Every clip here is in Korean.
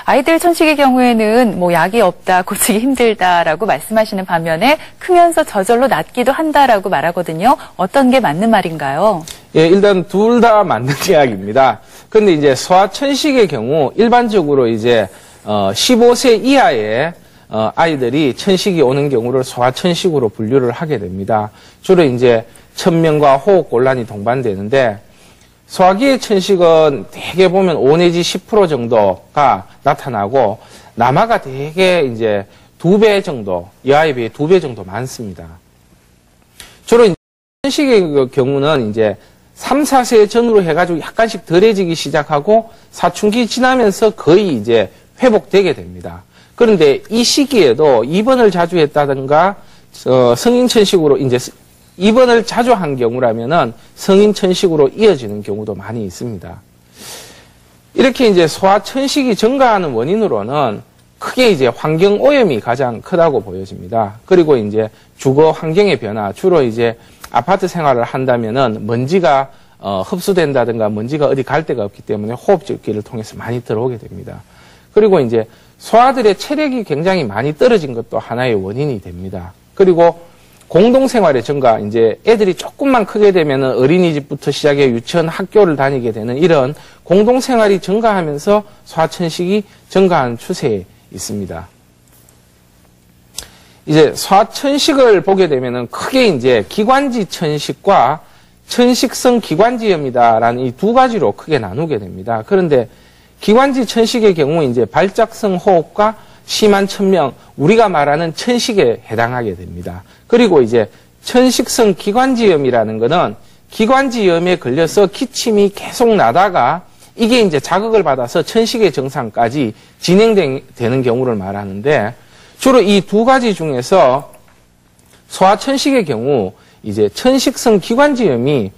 아이들 천식의 경우에는 뭐 약이 없다, 고치기 힘들다라고 말씀하시는 반면에 크면서 저절로 낫기도 한다라고 말하거든요. 어떤 게 맞는 말인가요? 예, 일단 둘 다 맞는 이야기입니다. 그런데 이제 소아천식의 경우 일반적으로 이제 15세 이하의 아이들이 천식이 오는 경우를 소아천식으로 분류를 하게 됩니다. 주로 이제 천명과 호흡 곤란이 동반되는데 소아기의 천식은 대개 보면 5 내지 10% 정도가 나타나고 남아가 대개 이제 2배 정도, 여아에 비해 2배 정도 많습니다. 주로 이제 천식의 경우는 이제 3, 4세 전후로 해가지고 약간씩 덜해지기 시작하고 사춘기 지나면서 거의 이제 회복되게 됩니다. 그런데 이 시기에도 입원을 자주 했다든가 성인 천식으로 이제 입원을 자주 한 경우라면은 성인 천식으로 이어지는 경우도 많이 있습니다. 이렇게 이제 소아천식이 증가하는 원인으로는 크게 이제 환경 오염이 가장 크다고 보여집니다. 그리고 이제 주거 환경의 변화, 주로 이제 아파트 생활을 한다면은 먼지가 흡수된다든가 먼지가 어디 갈 데가 없기 때문에 호흡기를 통해서 많이 들어오게 됩니다. 그리고 이제 소아들의 체력이 굉장히 많이 떨어진 것도 하나의 원인이 됩니다. 그리고 공동생활의 증가, 이제 애들이 조금만 크게 되면은 어린이집부터 시작해 유치원, 학교를 다니게 되는 이런 공동생활이 증가하면서 소아천식이 증가하는 추세에 있습니다. 이제 소아천식을 보게 되면은 크게 이제 기관지 천식과 천식성 기관지염이다라는 이 두 가지로 크게 나누게 됩니다. 그런데 기관지 천식의 경우 이제 발작성 호흡과 심한 천명, 우리가 말하는 천식에 해당하게 됩니다. 그리고 이제 천식성 기관지염이라는 것은 기관지염에 걸려서 기침이 계속 나다가 이게 이제 자극을 받아서 천식의 증상까지 진행되는 경우를 말하는데 주로 이 두 가지 중에서 소아천식의 경우 이제 천식성 기관지염이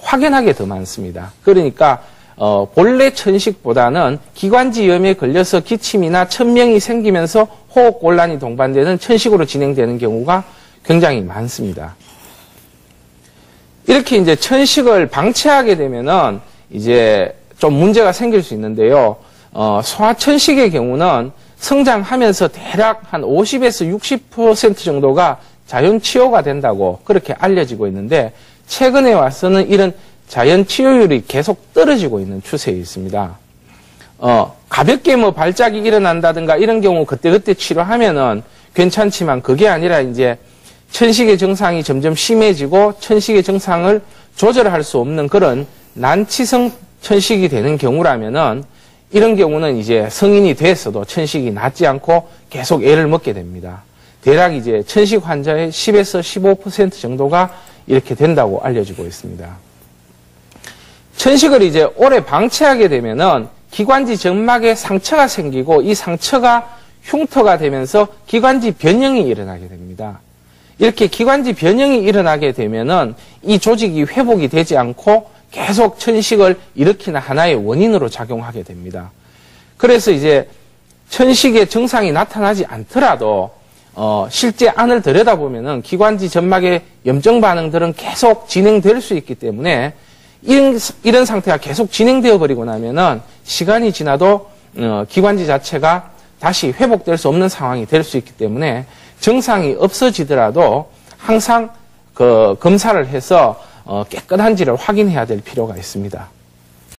확연하게 더 많습니다. 그러니까 본래 천식보다는 기관지염에 걸려서 기침이나 천명이 생기면서 호흡곤란이 동반되는 천식으로 진행되는 경우가 굉장히 많습니다. 이렇게 이제 천식을 방치하게 되면은 이제 좀 문제가 생길 수 있는데요. 소아천식의 경우는 성장하면서 대략 한 50에서 60% 정도가 자연 치유가 된다고 그렇게 알려지고 있는데 최근에 와서는 이런 자연 치유율이 계속 떨어지고 있는 추세에 있습니다. 가볍게 뭐 발작이 일어난다든가 이런 경우 그때그때 치료하면은 괜찮지만 그게 아니라 이제 천식의 증상이 점점 심해지고 천식의 증상을 조절할 수 없는 그런 난치성 천식이 되는 경우라면은 이런 경우는 이제 성인이 됐어도 천식이 낫지 않고 계속 애를 먹게 됩니다. 대략 이제 천식 환자의 10에서 15% 정도가 이렇게 된다고 알려지고 있습니다. 천식을 이제 오래 방치하게 되면은 기관지 점막에 상처가 생기고 이 상처가 흉터가 되면서 기관지 변형이 일어나게 됩니다. 이렇게 기관지 변형이 일어나게 되면은 이 조직이 회복이 되지 않고 계속 천식을 일으키는 하나의 원인으로 작용하게 됩니다. 그래서 이제 천식의 증상이 나타나지 않더라도 실제 안을 들여다보면은 기관지 점막의 염증 반응들은 계속 진행될 수 있기 때문에 이런 상태가 계속 진행되어 버리고 나면은 시간이 지나도 기관지 자체가 다시 회복될 수 없는 상황이 될 수 있기 때문에 증상이 없어지더라도 항상 검사를 해서 깨끗한지를 확인해야 될 필요가 있습니다.